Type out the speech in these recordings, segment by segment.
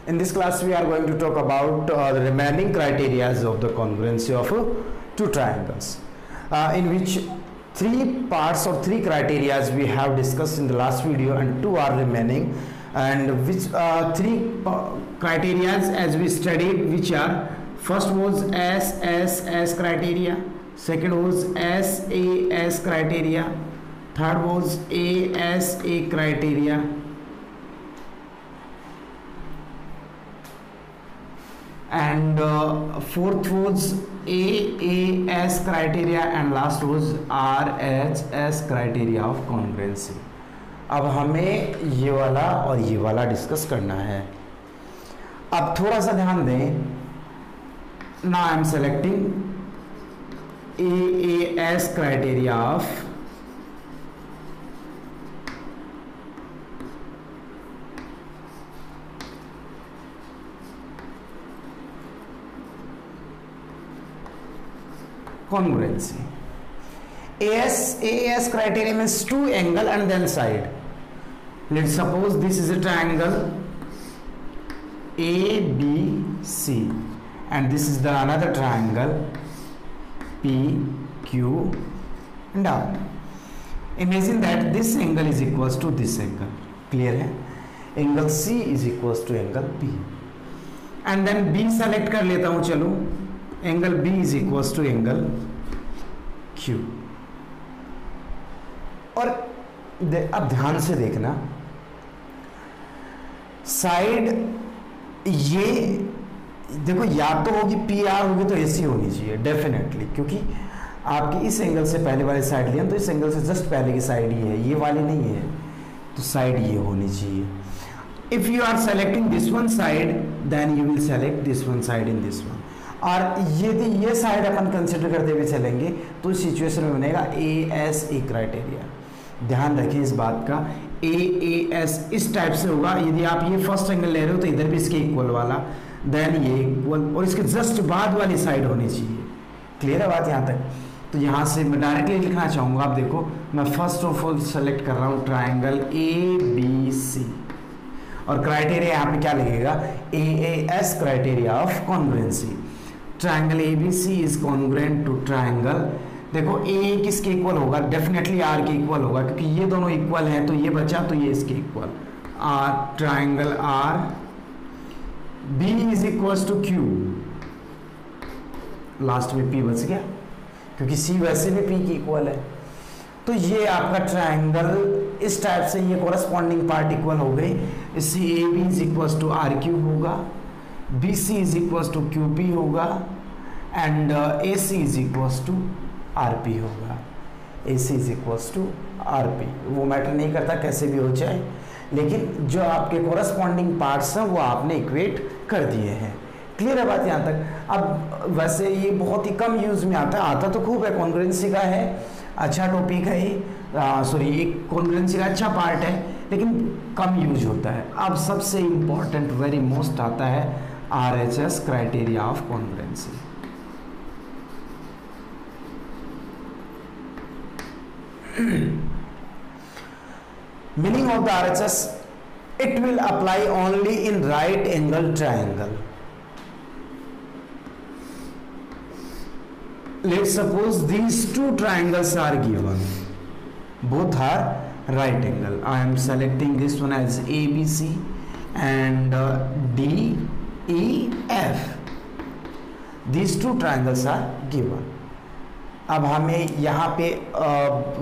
In this class we are going to talk about the remaining criteria of the congruency of two triangles, in which three parts or three criteria we have discussed in the last video and two are remaining, and which three criteria as we studied, which are first was SSS criteria, second was SAS criteria, third was ASA criteria, and fourth was AAS criteria, and last was RHS criteria of congruency. अब हमें ये वाला और ये वाला discuss करना है. अब थोड़ा सा ध्यान दें. Now I am selecting AAS criteria of congruency. AAS criteria means two angle and then side. Let's suppose this is a triangle ABC and this is the another triangle PQ and R. Imagine that this angle is equals to this angle. Clear है? Angle C is equals to angle P. And then B select कर लेता हूँ. चलो, angle B is equals to angle Q. और अब ध्यान से देखना, साइड ये देखो, या तो होगी PR होगी तो AC होनी चाहिए डेफिनेटली, क्योंकि आपकी इस एंगल से पहले वाली साइड लिया तो इस एंगल से जस्ट पहले की साइड ही है, ये वाली नहीं है, तो साइड ये होनी चाहिए. If you are selecting this one side then you will select this one side in this one. और यदि ये साइड अपन कंसिडर करते हुए चलेंगे तो इस सिचुएशन में बनेगा ASA क्राइटेरिया. ध्यान रखें इस बात का, AAS इस टाइप से होगा. यदि आप ये फर्स्ट एंगल ले रहे हो तो इधर भी इसके इक्वल वाला, देन ये इक्वल, और इसके जस्ट बाद वाली साइड होनी चाहिए. क्लियर है बात यहाँ तक? तो यहाँ से मैं डायरेक्टली लिखना चाहूँगा. आप देखो, मैं फर्स्ट ऑफ ऑल सेलेक्ट कर रहा हूँ ट्राइंगल ABC, और क्राइटेरिया यहाँ पे क्या लिखेगा? AAS criteria of congruency. Triangle ABC is congruent to triangle. देखो, A किसके इक्वल होगा? डेफिनेटली R के इक्वल होगा, क्योंकि ये दोनों इक्वल हैं, तो ये बचा तो ये इसके equal. R triangle R. B is equal to Q. Last में P बच गया, क्योंकि C वैसे भी P की इक्वल है. तो ये आपका ट्राइंगल इस टाइप से ये कोरस्पॉन्डिंग पार्ट इक्वल हो गई. इससे AB is equal to RQ होगा, BC is equal to QP होगा, and AC is equal to RP होगा. AC is equal to RP. वो मैटर नहीं करता कैसे भी हो जाए, लेकिन जो आपके कोरस्पॉन्डिंग पार्ट्स हैं वो आपने इक्वेट कर दिए हैं. क्लियर है बात यहाँ तक? अब वैसे ये बहुत ही कम यूज में आता तो खूब है, कॉन्ग्रुएंसी का है, अच्छा टॉपिक है ये, सॉरी, एक कॉन्ग्रुएंसी का अच्छा पार्ट है, लेकिन कम यूज होता है. अब सबसे इम्पॉर्टेंट, वेरी मोस्ट आता है RHS criteria of congruency. Meaning of the RHS, it will apply only in right angle triangle. Let's suppose these two triangles are given, both are right angle. I am selecting this one as ABC and DEF. These two triangles are given. अब हमें यहाँ पे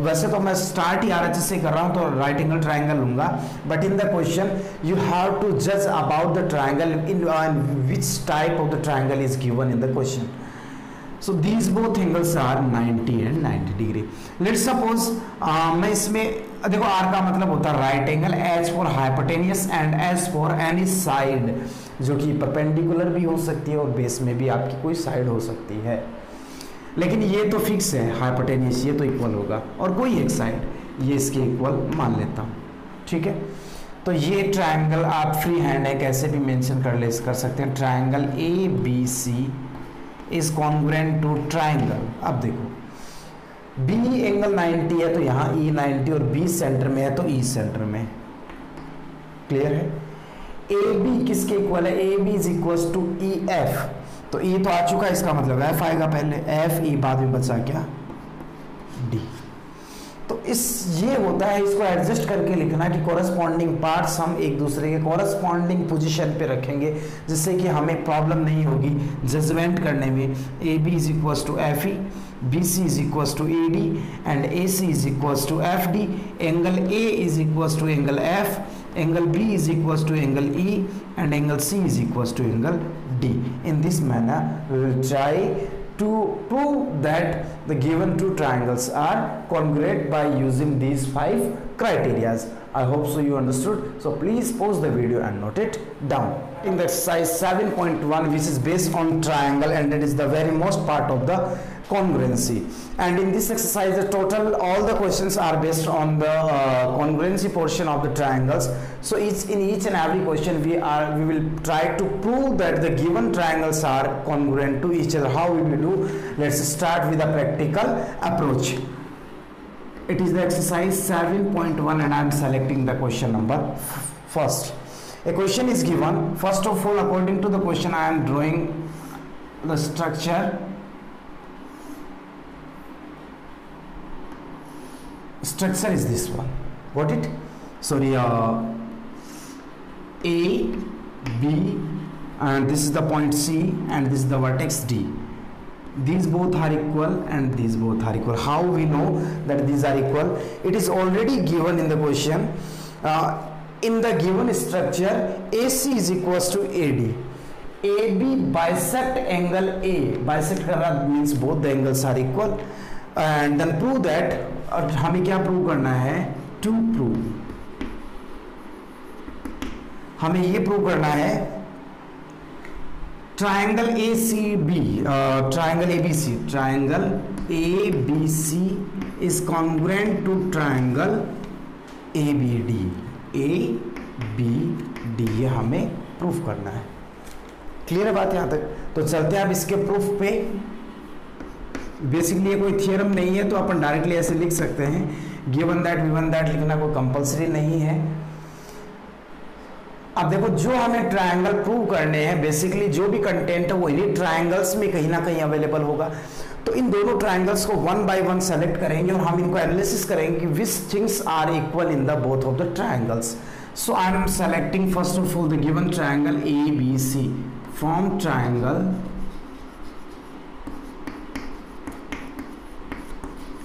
वैसे तो मैं start ही RHS से कर रहा हूँ, तो राइट एंगल ट्राइंगल लूंगा, but in the question you have to जज about the triangle in which type of the triangle is given in the question. So these both angles are 90 and 90 degree. Let's suppose मैं इसमें देखो, R का मतलब होता है right angle, H for hypotenuse and S for any side, जो कि perpendicular भी हो सकती है और बेस में भी आपकी कोई साइड हो सकती है. लेकिन ये तो फिक्स है, हाइपोटेनियस ये तो इक्वल होगा, और कोई एक साइड ये इसके इक्वल मान लेता हूँ. ठीक है, तो ये ट्राइंगल आप फ्री हैंड है कैसे भी मेंशन कर सकते हैं. Triangle ABC is congruent to triangle. अब देखो, B एंगल 90 है तो यहाँ E 90, और B सेंटर में है तो E सेंटर में. क्लियर है? ए बी किसके इक्वल है, A B is equal to E F, तो ई तो आ चुका है, इसका मतलब एफ आएगा पहले, एफ ई बाद में बचा क्या, डी। तो इस ये होता है, इसको एडजस्ट करके लिखना कि कोरस्पॉन्डिंग पार्ट्स हम एक दूसरे के कोरस्पॉन्डिंग पोजीशन पे रखेंगे, जिससे कि हमें प्रॉब्लम नहीं होगी जजमेंट करने में। A B is equal to F E, B C is equal to A D and A C is equal to F D, angle A is equal to angle F, angle B is equals to angle E and angle C is equals to angle D. In this manner, we will try to prove that the given two triangles are congruent by using these 5 criteria. I hope so you understood. So please pause the video and note it down. In the exercise 7.1, which is based on triangle, and that is the very most part of the congruency, and in this exercise the total all the questions are based on the congruency portion of the triangles. So in each and every question we will try to prove that the given triangles are congruent to each other. How we will do? Let's start with a practical approach. It is the exercise 7.1 and I am selecting the question number first. A question is given. First of all, according to the question, I am drawing the structure. Structure is this one. Got it? Sorry, A, B, and this is the point C, and this is the vertex D. These both are equal and these both are equal. How we know that these are equal? It is already given in the question. In the given structure, AC is equals to AD. AB bisect angle A. Bisect कर रहा means both the angles are equal. And then prove that. और हमें क्या prove करना है, to prove, हमें ये prove करना है triangle A C B, triangle A B C, triangle A B C is congruent to triangle A B D, A B D, ये हमें प्रूफ करना है। क्लियर है बात यहाँ तक? तो चलते हैं अब इसके प्रूफ पे। बेसिकली ये कोई थियरम नहीं है, तो अपन डायरेक्टली ऐसे लिख सकते हैं, गिवन दैट गिवन दैट लिखना कोई कंपलसरी नहीं है। अब देखो, जो हमें ट्रायंगल प्रूव करने हैं, बेसिकली जो भी कंटेंट है वो इन्हीं ट्रायंगल्स में कहीं ना कहीं अवेलेबल होगा। तो इन दोनों ट्रायंगल्स को वन बाय वन सेलेक्ट करेंगे और हम इनको एनालिसिस करेंगे कि which things are equal in the both of the triangles. So I am selecting first of all the given triangle A B C from triangle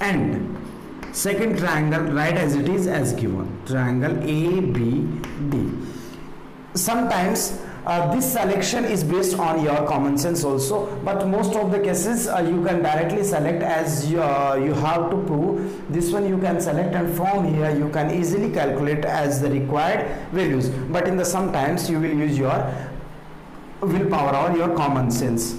and second triangle write as it is as given, triangle ABD. Sometimes this selection is based on your common sense also, but most of the cases you can directly select as you have to prove. This one you can select and from here you can easily calculate as the required values, but in the sometimes you will use your willpower or your common sense.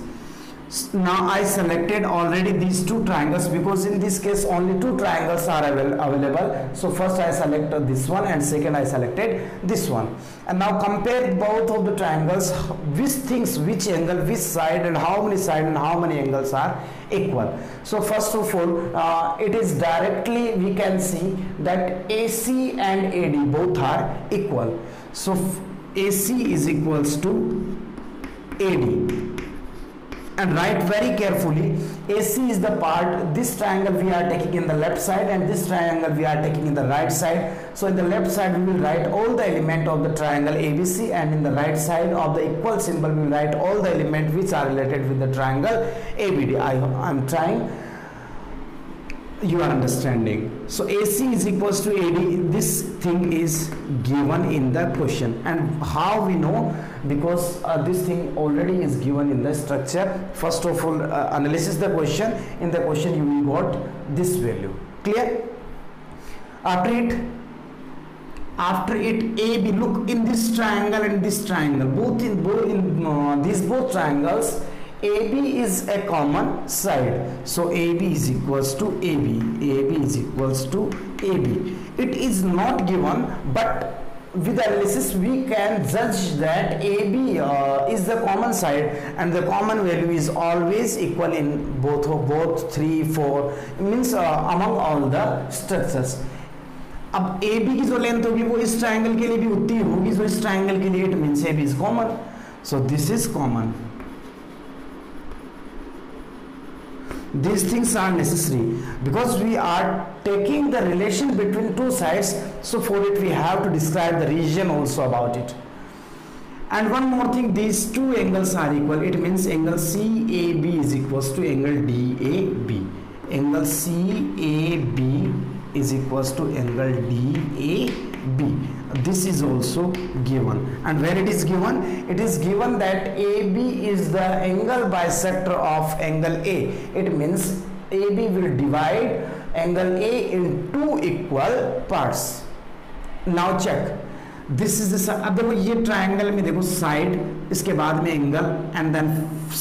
Now I selected already these two triangles because in this case only two triangles are available. So first I selected this one and second I selected this one. And now compare both of the triangles, which things, which angle, which side and how many side and how many angles are equal. So first of all, it is directly we can see that AC and AD both are equal. So AC is equals to AD. And write very carefully, AC is the part, this triangle we are taking in the left side and this triangle we are taking in the right side. So in the left side we will write all the element of the triangle ABC, and in the right side of the equal symbol we will write all the element which are related with the triangle ABD. I am trying you are understanding. So AC is equals to AD, this thing is given in the question. And how we know? Because this thing already is given in the structure. First of all, analysis the question. In the question you will got this value. Clear? After it AB, look in this triangle and this triangle, both these both triangles, AB is a common side. So AB is equals to AB, AB is equals to AB. It is not given, but with analysis we can judge that AB is the common side, and the common value is always equal in both 3, 4, means among all the structures. अब A B की जो length होगी वो इस triangle के लिए भी उतनी होगी जो इस ट्राइंगल के लिए, it means A B is common, so this is common. These things are necessary because we are taking the relation between two sides, so for it we have to describe the region also about it. And one more thing, these two angles are equal, it means angle CAB is equals to angle DAB. Angle CAB is equals to angle DAB. This is also given, and where it is given, it is given that AB is the angle bisector of angle A. It means AB will divide angle A in two equal parts. Now check, this is the, अब देखो ये triangle में देखो side, इसके बाद में angle and then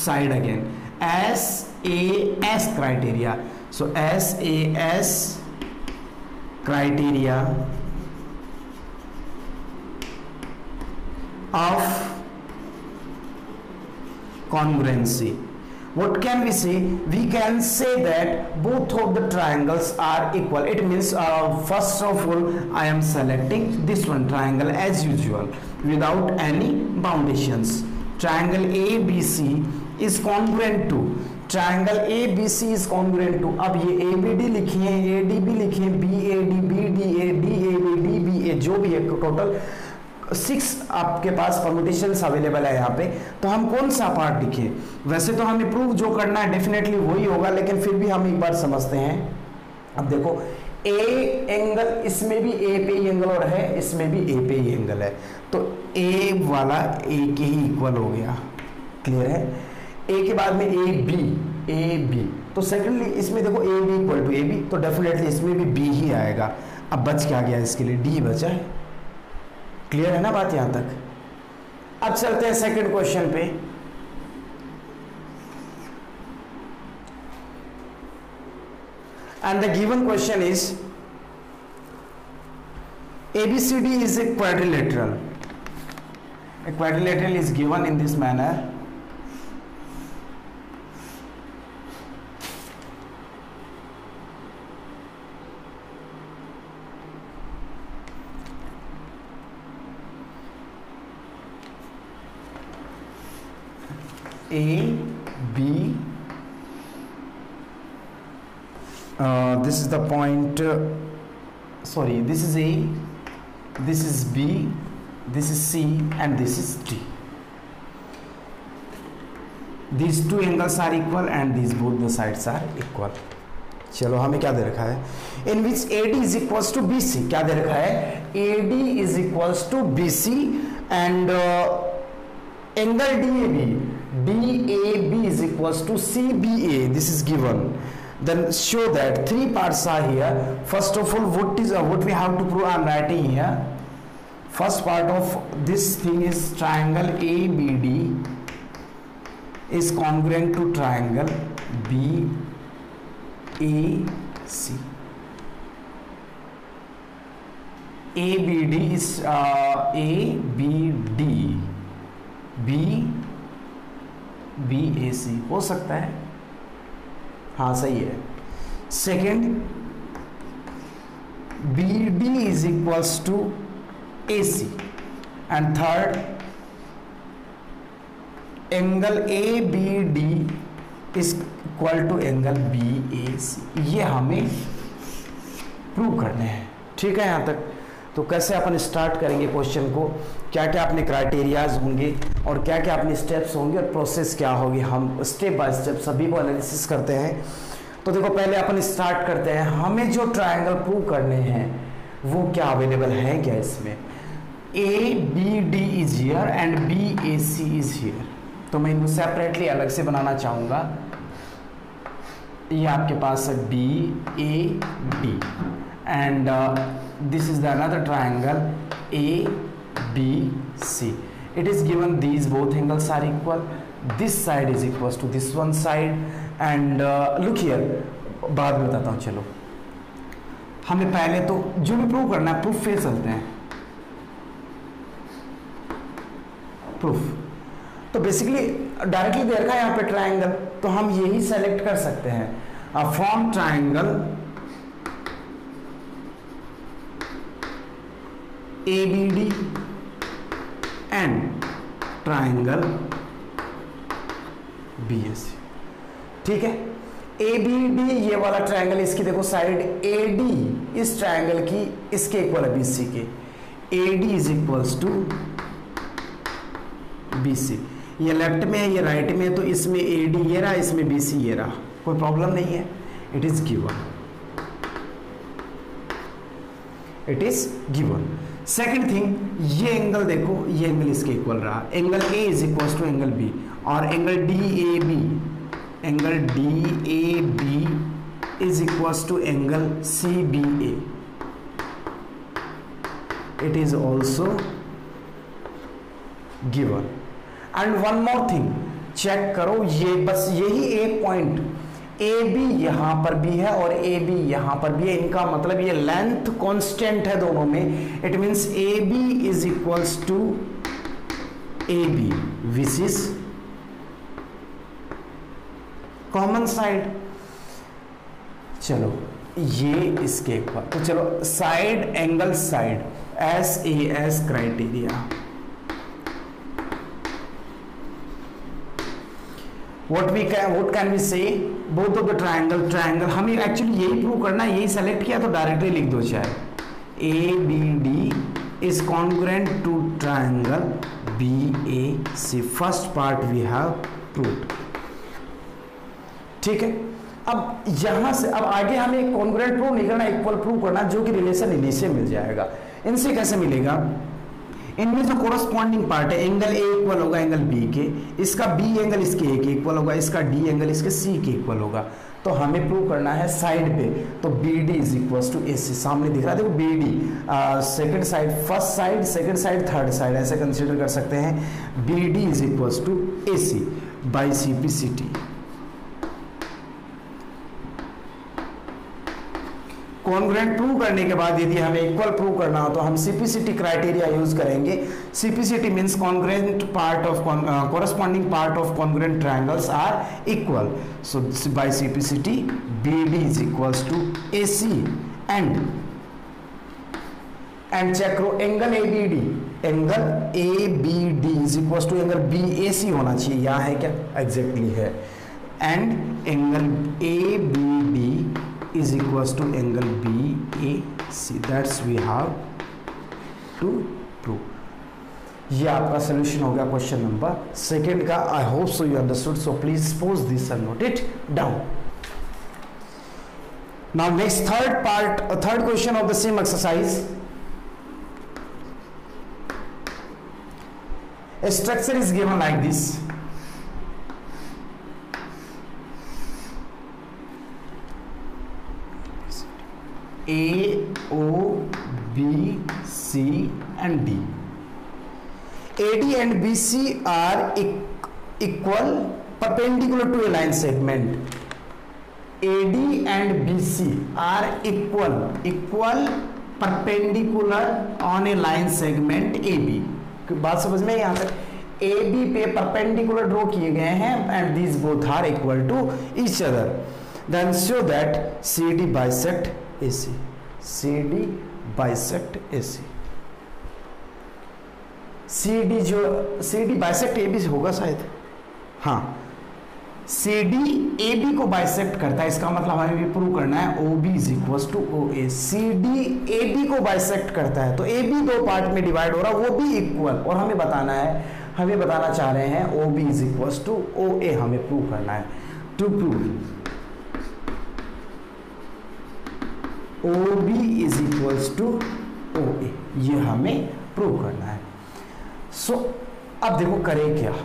side again, SAS criteria. So SAS criteria of congruency. What can we say? We can say that both of the triangles are equal. It means first of all I am selecting this one triangle as usual without any foundations. Triangle ABC is congruent to triangle ABC is congruent to, अब ये ABD लिखिए, ADB लिखिए, BAD, BDA, DAB, DBA, जो भी है total 6 आपके पास permutations available है यहाँ पे, तो हम कौन सा पार्ट लिखें? वैसे तो हमें प्रूव जो करना है डेफिनेटली वही होगा, लेकिन फिर भी हम एक बार समझते हैं. अब देखो ए एंगल, इसमें भी ए पे ही एंगल और है, इसमें भी ए पे ही एंगल है, तो ए वाला ए के ही इक्वल हो गया. क्लियर है? ए के बाद में ए बी, तो सेकेंडली इसमें देखो A B equal to A B, तो डेफिनेटली इसमें भी बी ही आएगा. अब बच क्या गया? इसके लिए डी बचा है. क्लियर है ना बात यहां तक? अब चलते हैं सेकंड क्वेश्चन पे. And the given question is ABCD is a quadrilateral. A quadrilateral is given in this manner. A, B, this is the point, sorry, this is A, this is B, this is C and this is D. These two angles are equal and these both the sides are equal. चलो हमें क्या दे रखा है? In which AD is equals to BC. क्या दे रखा है? AD is equals to BC and angle DAB is equals to CBA. This is given. Then show that three parts are here. First of all, what we have to prove? I am writing here. First part of this thing is triangle ABD is congruent to triangle BAC. ABD is ABD BAC हो सकता है, हाँ सही है. Second BD is equals to AC and third angle ABD is equal to angle BAC. ये हमें prove करने हैं. ठीक है यहाँ तक? तो कैसे अपन स्टार्ट करेंगे क्वेश्चन को, क्या क्या अपने क्राइटेरियाज होंगे और क्या क्या अपने स्टेप्स होंगे और प्रोसेस क्या होगी, हम स्टेप बाय स्टेप सभी को एनालिसिस करते हैं. तो देखो पहले अपन स्टार्ट करते हैं. हमें जो ट्रायंगल प्रूव करने हैं वो क्या अवेलेबल है क्या इसमें? ABD is here and BAC is here. तो मैं इनको सेपरेटली अलग से बनाना चाहूँगा. ये आपके पास है BAD and this is the another triangle ABC. It is given these both angles are equal. This side is equals to this one side and look here, बाद में बताता हूँ. चलो हमें पहले तो जो भी प्रूव करना है प्रूफ पे चलते हैं. प्रूफ तो बेसिकली डायरेक्टली दे रखा है यहाँ पे ट्राइंगल, तो हम यही सेलेक्ट कर सकते हैं. From triangle ABD and triangle BAC। ठीक है, ABD ये वाला ट्राइंगल, इसकी देखो साइड AD इस ट्राइंगल की इसके इक्वल है BC के, AD is equals to BC। ये लेफ्ट में है, ये राइट में है, तो इसमें AD ये रहा, इसमें BC ये रहा, कोई प्रॉब्लम नहीं है, it is given, it is given. Second thing, ये एंगल देखो, ये एंगल इसके इक्वल रहा, angle A is equal to angle B, और angle DAB, angle DAB is equal to angle CBA, it is also given. And one more thing, check करो, ये बस यही एक पॉइंट AB यहां पर भी है और AB यहां पर भी है, इनका मतलब ये लेंथ कांस्टेंट है दोनों में, it means AB is equals to AB which is common side. चलो ये इसके इक्वल, तो चलो side angle side SAS criteria, what can we say, both of the triangle हमें एक्चुअली यही प्रूव करना है, यही सेलेक्ट किया तो डायरेक्टली लिख दो, चाहे ABD is congruent to triangle BAC, first part we have proved. ठीक है, अब यहां से अब आगे हमें कॉन्ग्रुएंट प्रूव नहीं करना, इक्वल प्रूव करना, जो कि रिलेशन इन्हीं से मिल जाएगा। इनसे कैसे मिलेगा, इनमें जो कोरस्पॉन्डिंग पार्ट है, एंगल A इक्वल होगा एंगल B के, इसका B एंगल इसके A के इक्वल होगा, इसका D एंगल इसके C के इक्वल होगा, तो हमें प्रूव करना है साइड पे, तो BD is equal to AC, सामने दिख रहा है देखो BD, second side, first side, second side, third side, ऐसे कंसीडर कर सकते हैं। BD is equal to AC by CPCT। Congruent prove करने के बाद यदि हमें इक्वल प्रूव करना हो तो हम CPCT क्राइटेरिया यूज करेंगे। CPCT means congruent part of corresponding part of congruent triangles are equal, so by CPCT BD is equals to AC and check करो angle ABD, angle ABD is equals to angle BAC होना चाहिए, यहाँ है क्या, exactly है, and angle ABD is equals to angle BAC, that's we have to prove। ये आपका solution हो गया क्वेश्चन नंबर सेकेंड का। I hope so you understood, so please pose this and note it down. Now next third question of the same exercise. A structure is given like this, A, O, B, C and D. AD and BC are equal perpendicular to a line segment. AD and BC are equal perpendicular on a line segment AB। बात समझ में यहाँ तक, AB पे perpendicular draw किए गए हैं and these both are equal to each other, then show that CD bisect AC, CD bisect AC, CD bisect AB से होगा शायद, हाँ CD AB को बाइसेक्ट करता है, इसका मतलब हमें भी प्रूव करना है OB is equal to OA। CD AB को बाइसेक्ट करता है तो AB दो पार्ट में डिवाइड हो रहा है, वो भी इक्वल, और हमें बताना चाह रहे हैं OB is equal to OA, हमें प्रूव करना है। To prove OB is equals to OA, ये हमें प्रूव करना है। सो अब देखो करें क्या,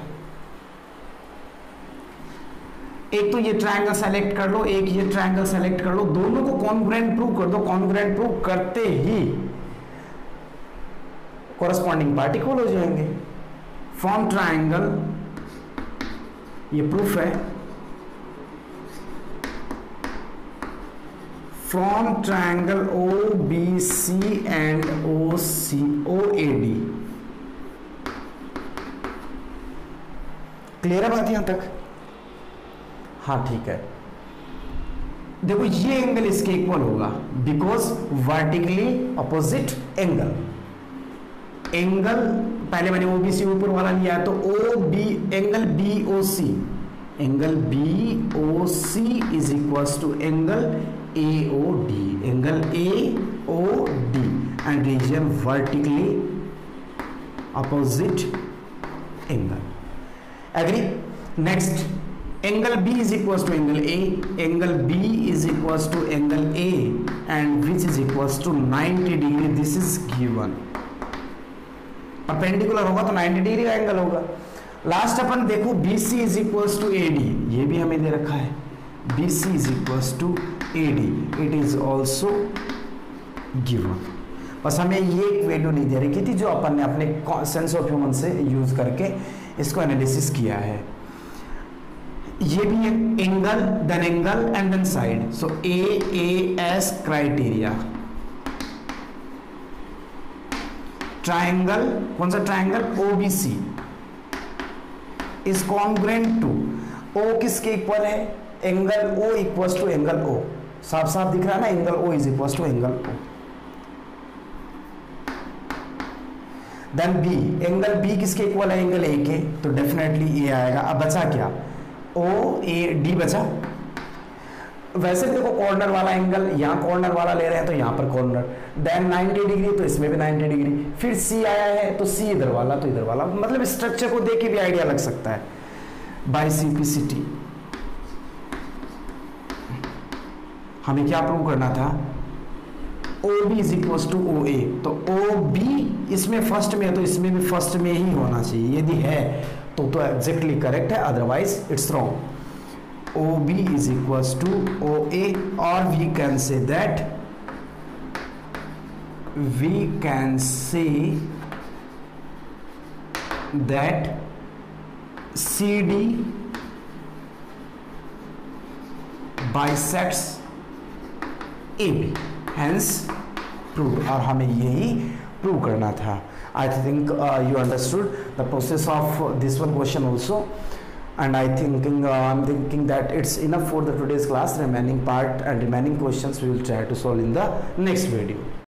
एक तो ये ट्रायंगल सेलेक्ट कर लो, एक ये ट्रायंगल सेलेक्ट कर लो, दोनों को कॉन्ग्रुएंट प्रूव कर दो। कॉन्ग्रुएंट प्रूव करते ही कॉरेस्पॉन्डिंग पार्ट इक्वल हो जाएंगे। फ्रॉम ट्रायंगल, ये प्रूफ है, from triangle OBC and OAD। Clear है बात यहां तक? हाँ ठीक है। देखो ये एंगल इसके इक्वल होगा because vertically opposite angle, angle पहले मैंने ओबीसी ऊपर वाला लिया है, तो O B angle B O C, angle B O C is equals to angle A O D, angle A O D and reason vertically opposite angle. Agree. Next, angle B is equals to angle A, angle B is equals to angle A and which is equals to 90 degree. This is given. Perpendicular होगा तो 90 degree का angle होगा. Last अपन देखो BC is equals to AD, ये भी हमें दे रखा है. BC is equals to AD, it is also given. बस हमें ये एक वैल्यू नहीं दे रखी थी जो अपन ने अपने सेंस ऑफ ह्यूमन से यूज करके इसको एनालिसिस किया है. ये भी एक angle, then angle and then side. So AAS criteria. Triangle, कौन सा triangle? OBC is congruent to O किसके इक्वल है? Angle O equals to angle O. साफ साफ दिख रहा है ना, angle O is equals to angle O. Then B, angle B किसके इक्वल है? एंगल A के, तो डेफिनेटली A आएगा. अब बचा क्या? OAD बचा. वैसे भी देखो कॉर्नर वाला एंगल, यहाँ कॉर्नर वाला ले रहे हैं तो यहाँ पर कॉर्नर, देन 90 डिग्री तो इसमें भी 90 डिग्री, फिर C आया है तो C इधर वाला तो इधर वाला. मतलब स्ट्रक्चर को देख के भी आइडिया लग सकता है. बाय सिंप्लिसिटी हमें क्या प्रूव करना था? OB is equal to OA. तो OB इसमें फर्स्ट में है तो इसमें भी फर्स्ट में ही होना चाहिए. यदि है तो एग्जैक्टली करेक्ट है, otherwise it's wrong. OB is equals to OA, or we can say that CD bisects AB, hence proved. और हमें यही प्रूव करना था. I think you understood the process of this one question also, and I'm thinking that it's enough for the today's class. Remaining part and remaining questions we will try to solve in the next video.